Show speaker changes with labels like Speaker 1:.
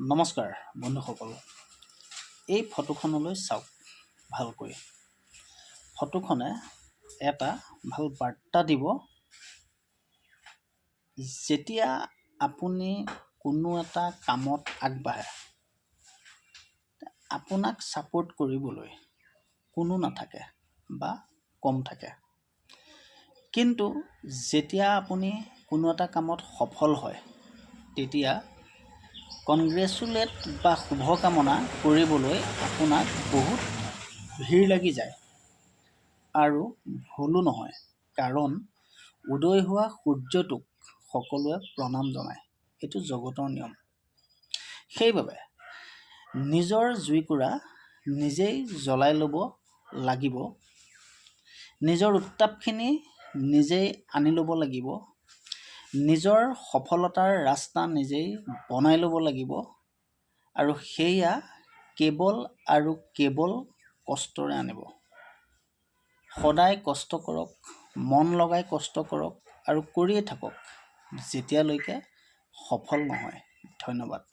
Speaker 1: নমস্কাৰ বন্ধুসকল, এই ফটোখনলৈ চাওক ভালকৈ। ফটোখনে এটা ভাল বাৰ্তা দিব। যেতিয়া আপুনি কোনো এটা কামত আগবাঢ়ে, আপোনাক ছাপোৰ্ট কৰিবলৈ কোনো নাথাকে বা কম থাকে। কিন্তু যেতিয়া আপুনি কোনো এটা কামত সফল হয়, তেতিয়া কংগ্ৰেচুলেট বা শুভকামনা কৰিবলৈ আপোনাক বহুত ভিৰ লাগি যায়। আৰু ভুলো নহয়, কাৰণ উদয় হোৱা সূৰ্যটোক সকলোৱে প্ৰণাম জনায়। এইটো জগতৰ নিয়ম। সেইবাবে নিজৰ জুইকুৰা নিজেই জ্বলাই ল'ব লাগিব। নিজৰ উত্তাপখিনি নিজেই আনি ল'ব লাগিব। নিজৰ সফলতাৰ ৰাস্তা নিজেই বনাই ল'ব লাগিব। আৰু সেয়া কেৱল আৰু কেৱল কষ্টৰে আনিব। সদায় কষ্ট কৰক, মন লগাই কষ্ট কৰক আৰু কৰিয়ে থাকক যেতিয়ালৈকে সফল নহয়। ধন্যবাদ।